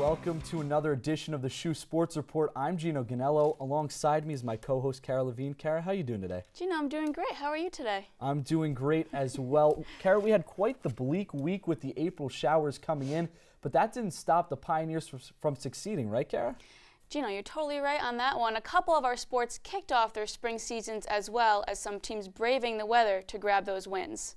Welcome to another edition of the SHU Sports Report. I'm Gino Ganello. Alongside me is my co-host, Kara Levine. Kara, how are you doing today? Gino, I'm doing great. How are you today? I'm doing great as well. Kara, we had quite the bleak week with the April showers coming in, but that didn't stop the Pioneers from succeeding, right, Kara? Gino, you're totally right on that one. A couple of our sports kicked off their spring seasons as well as some teams braving the weather to grab those wins.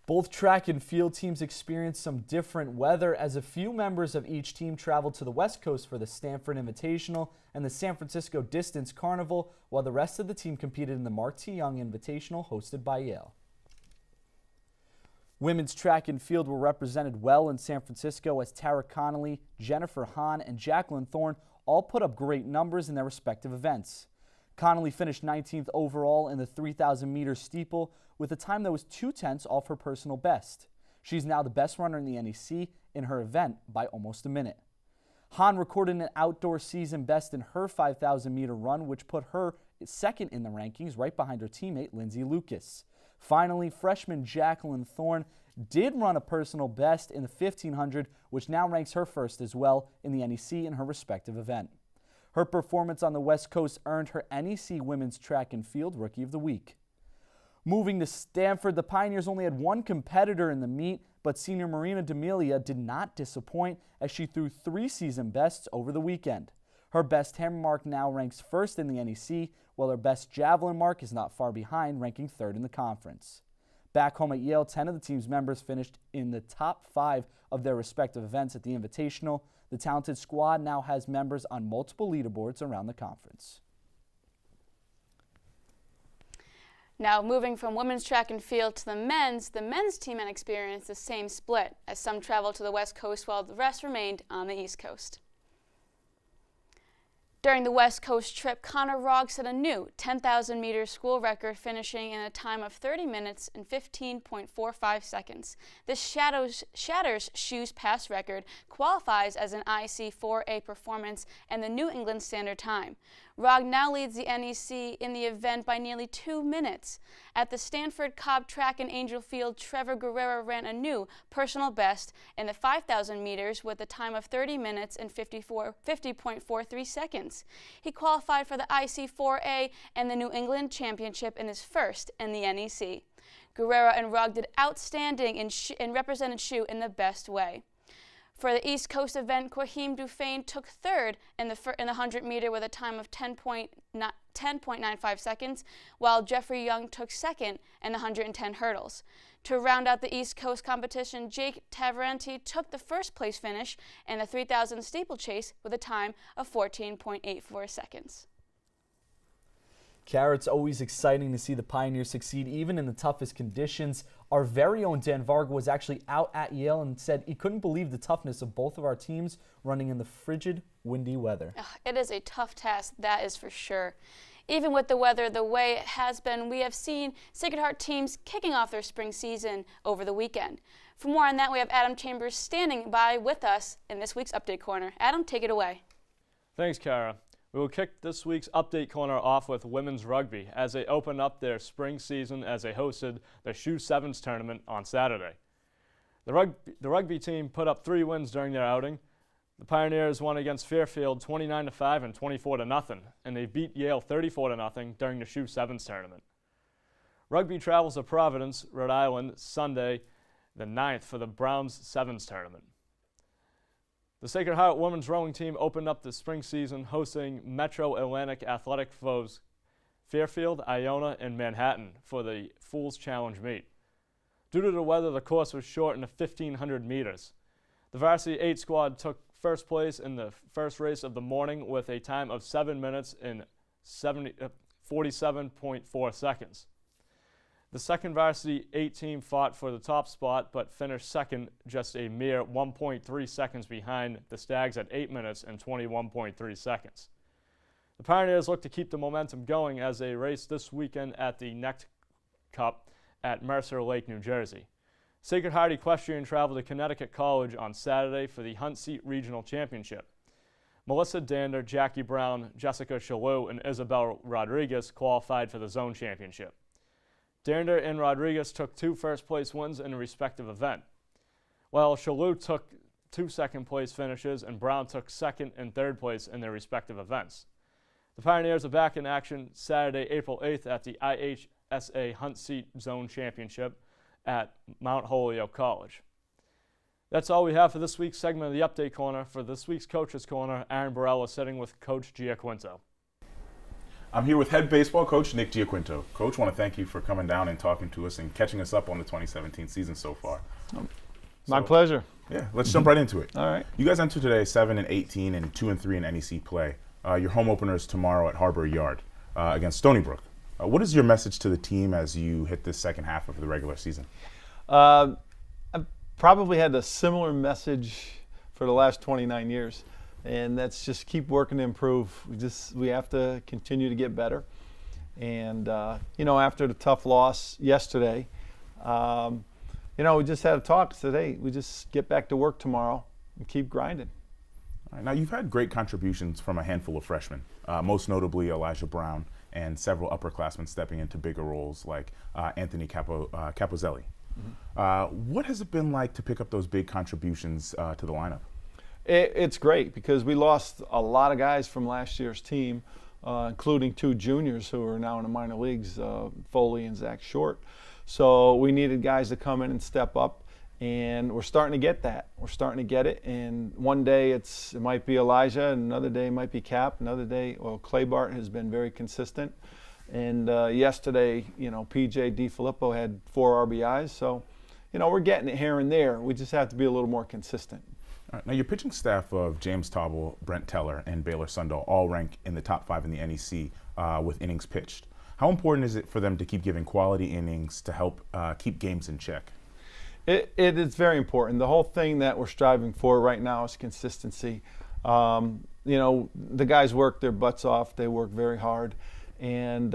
Both track and field teams experienced some different weather as a few members of each team traveled to the West Coast for the Stanford Invitational and the San Francisco Distance Carnival, while the rest of the team competed in the Mark T. Young Invitational hosted by Yale. Women's track and field were represented well in San Francisco as Tara Connolly, Jennifer Hahn, and Jacqueline Thorne all put up great numbers in their respective events. Connolly finished 19th overall in the 3,000-meter steeple with a time that was 2/10 off her personal best. She's now the best runner in the NEC in her event by almost a minute. Hahn recorded an outdoor season best in her 5,000-meter run, which put her second in the rankings, right behind her teammate Lindsay Lucas. Finally, freshman Jacqueline Thorne did run a personal best in the 1,500, which now ranks her first as well in the NEC in her respective event. Her performance on the West Coast earned her NEC Women's Track and Field Rookie of the Week. Moving to Stanford, the Pioneers only had one competitor in the meet, but senior Marina D'Amelia did not disappoint as she threw 3 season bests over the weekend. Her best hammer mark now ranks first in the NEC, while her best javelin mark is not far behind, ranking third in the conference. Back home at Yale, 10 of the team's members finished in the top 5 of their respective events at the Invitational. The talented squad now has members on multiple leaderboards around the conference. Now, moving from women's track and field to the men's team had experienced the same split, as some traveled to the West Coast while the rest remained on the East Coast. During the West Coast trip, Connor Rogg set a new 10,000-meter school record, finishing in a time of 30 minutes and 15.45 seconds. This shatters SHU's past record, qualifies as an IC4A performance, and the New England Standard Time. Rogg now leads the NEC in the event by nearly 2 minutes. At the Stanford Cobb Track and Angel Field, Trevor Guerrero ran a new personal best in the 5,000 meters with a time of 30 minutes and 50.43 seconds. He qualified for the IC4A and the New England Championship in his first in the NEC. Guerrero and Rogg did outstanding and represented SHU in the best way. For the East Coast event, Quahim Dufane took third in the 100-meter with a time of 10.95 seconds, while Jeffrey Young took second in the 110 hurdles. To round out the East Coast competition, Jake Tavarenti took the first-place finish in the 3,000 steeplechase with a time of 14.84 seconds. Kara, it's always exciting to see the Pioneers succeed even in the toughest conditions. Our very own Dan Varga was actually out at Yale and said he couldn't believe the toughness of both of our teams running in the frigid, windy weather. It is a tough task, that is for sure. Even with the weather the way it has been, we have seen Sacred Heart teams kicking off their spring season over the weekend. For more on that, we have Adam Chambers standing by with us in this week's Update Corner. Adam, take it away. Thanks, Kara. We will kick this week's Update Corner off with women's rugby as they open up their spring season as they hosted the SHU Sevens tournament on Saturday. The rugby team put up 3 wins during their outing. The Pioneers won against Fairfield 29-5 and 24-0, and they beat Yale 34-0 during the SHU Sevens tournament. Rugby travels to Providence, Rhode Island, Sunday, the 9th for the Browns Sevens tournament. The Sacred Heart women's rowing team opened up the spring season hosting Metro Atlantic athletic foes Fairfield, Iona, and Manhattan for the Fools Challenge meet. Due to the weather, the course was short in the 1,500 meters. The Varsity 8 squad took first place in the first race of the morning with a time of 7 minutes and 47.4 seconds. The second Varsity 8 team fought for the top spot but finished second, just a mere 1.3 seconds behind the Stags at 8 minutes and 21.3 seconds. The Pioneers look to keep the momentum going as they race this weekend at the Necht Cup at Mercer Lake, New Jersey. Sacred Heart Equestrian traveled to Connecticut College on Saturday for the Hunt Seat Regional Championship. Melissa Dander, Jackie Brown, Jessica Shalou, and Isabel Rodriguez qualified for the Zone Championship. Dander and Rodriguez took 2 first-place wins in a respective event, while Shalou took 2 second-place finishes, and Brown took 2nd and 3rd place in their respective events. The Pioneers are back in action Saturday, April 8th at the IHSA Hunt Seat Zone Championship at Mount Holyoke College. That's all we have for this week's segment of the Update Corner. For this week's Coach's Corner, Aaron Burrell is sitting with Coach Giaquinto. I'm here with head baseball coach Nick Giaquinto. Coach, I want to thank you for coming down and talking to us and catching us up on the 2017 season so far. My pleasure. Yeah, let's jump right into it. All right. You guys enter today 7-18 and 2-3 in NEC play. Your home opener is tomorrow at Harbor Yard against Stony Brook. What is your message to the team as you hit this second half of the regular season? I've probably had a similar message for the last 29 years, and that's just keep working to improve. We have to continue to get better. And, after the tough loss yesterday, we just had a talk today. We just get back to work tomorrow and keep grinding. All right, now, you've had great contributions from a handful of freshmen, most notably Elijah Brown and several upperclassmen stepping into bigger roles like Anthony Capozelli. What has it been like to pick up those big contributions to the lineup? It's great because we lost a lot of guys from last year's team, including 2 juniors who are now in the minor leagues, Foley and Zach Short. So we needed guys to come in and step up, and we're starting to get that. We're starting to get it, and one day it might be Elijah, and another day it might be Cap, another day, Claybart has been very consistent. And yesterday, PJ DiFilippo had 4 RBIs, so, we're getting it here and there. We just have to be a little more consistent. All right, now, your pitching staff of James Tauble, Brent Teller, and Baylor Sundahl all rank in the top 5 in the NEC with innings pitched. How important is it for them to keep giving quality innings to help keep games in check? It is very important. The whole thing that we're striving for right now is consistency. The guys work their butts off. They work very hard. And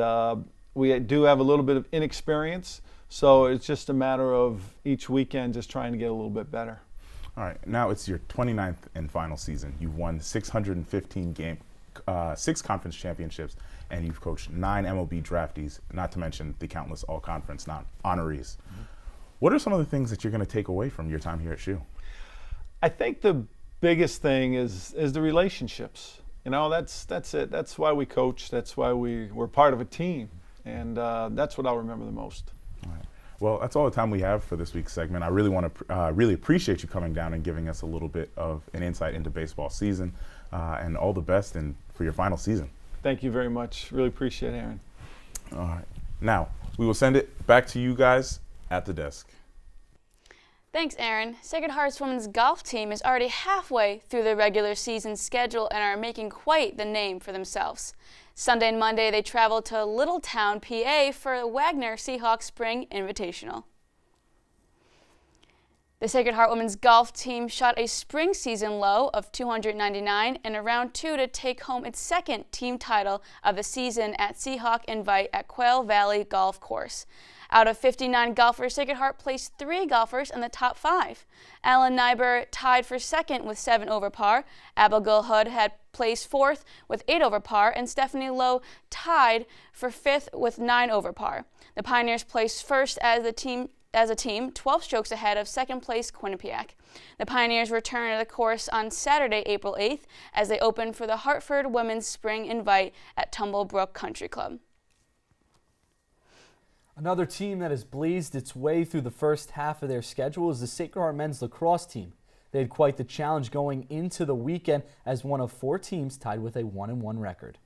we do have a little bit of inexperience, so it's just a matter of each weekend just trying to get a little bit better. All right, now it's your 29th and final season. You've won 615 games, 6 conference championships, and you've coached 9 MLB draftees, not to mention the countless all-conference honorees. Mm-hmm. What are some of the things that you're going to take away from your time here at SHU? I think the biggest thing is the relationships. That's it. That's why we coach. That's why we're part of a team, and that's what I'll remember the most. All right. Well, that's all the time we have for this week's segment. I really want to really appreciate you coming down and giving us a little bit of an insight into baseball season, and all the best for your final season. Thank you very much. Really appreciate it, Aaron. All right. Now, we will send it back to you guys at the desk. Thanks, Aaron. Sacred Heart's women's golf team is already halfway through the regular season schedule and are making quite the name for themselves. Sunday and Monday, they traveled to Littletown, PA for the Wagner Seahawks Spring Invitational. The Sacred Heart women's golf team shot a spring season low of 299 in a round 2 to take home its 2nd team title of the season at Seahawk Invite at Quail Valley Golf Course. Out of 59 golfers, Sacred Heart placed 3 golfers in the top 5. Alan Nyber tied for 2nd with 7 over par. Abigail Hood had placed 4th with 8 over par, and Stephanie Lowe tied for 5th with 9 over par. The Pioneers placed 1st as a team, 12 strokes ahead of 2nd place Quinnipiac. The Pioneers return to the course on Saturday, April 8th, as they open for the Hartford Women's Spring Invite at Tumblebrook Country Club. Another team that has blazed its way through the first half of their schedule is the Sacred Heart men's lacrosse team. They had quite the challenge going into the weekend as one of 4 teams tied with a 1-1 record.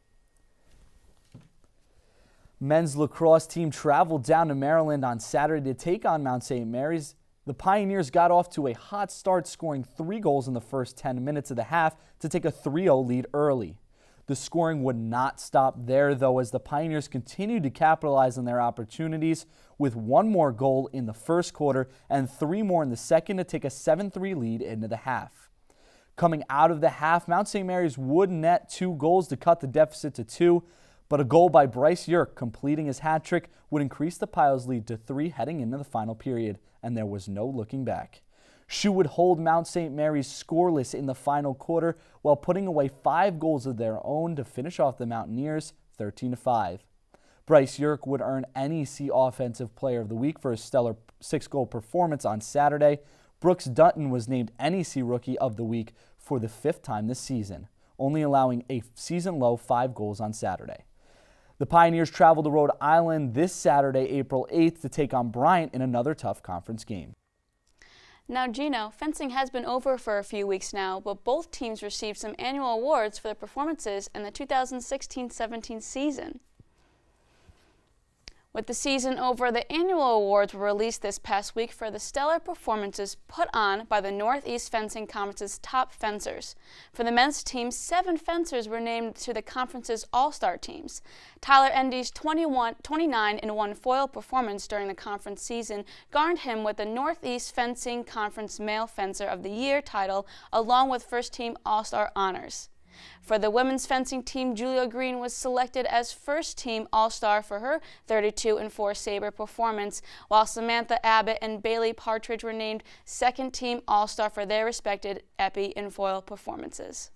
Men's lacrosse team traveled down to Maryland on Saturday to take on Mount St. Mary's. The Pioneers got off to a hot start, scoring 3 goals in the first 10 minutes of the half to take a 3-0 lead early. The scoring would not stop there, though, as the Pioneers continued to capitalize on their opportunities with 1 more goal in the first quarter and 3 more in the second to take a 7-3 lead into the half. Coming out of the half, Mount St. Mary's would net 2 goals to cut the deficit to 2, but a goal by Bryce Yerk completing his hat trick would increase the Pios' lead to 3 heading into the final period, and there was no looking back. SHU would hold Mount St. Mary's scoreless in the final quarter while putting away 5 goals of their own to finish off the Mountaineers 13-5. Bryce Yerk would earn NEC Offensive Player of the Week for his stellar 6-goal performance on Saturday, Brooks Dutton was named NEC Rookie of the Week for the 5th time this season, only allowing a season-low 5 goals on Saturday. The Pioneers travel to Rhode Island this Saturday, April 8th, to take on Bryant in another tough conference game. Now, Gino, fencing has been over for a few weeks now, but both teams received some annual awards for their performances in the 2016-17 season. With the season over, the annual awards were released this past week for the stellar performances put on by the Northeast Fencing Conference's top fencers. For the men's team, 7 fencers were named to the conference's all-star teams. Tyler Endy's 29-1 foil performance during the conference season garnered him with the Northeast Fencing Conference Male Fencer of the Year title, along with first-team all-star honors. For the women's fencing team, Julia Green was selected as first-team All-Star for her 32-4 saber performance, while Samantha Abbott and Bailey Partridge were named second-team All-Star for their respected épée and foil performances.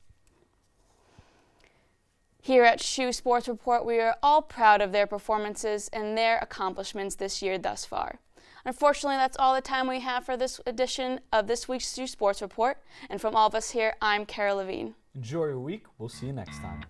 Here at SHU Sports Report, we are all proud of their performances and their accomplishments this year thus far. Unfortunately, that's all the time we have for this edition of this week's SHU Sports Report. And from all of us here, I'm Kara Levine. Enjoy your week. We'll see you next time.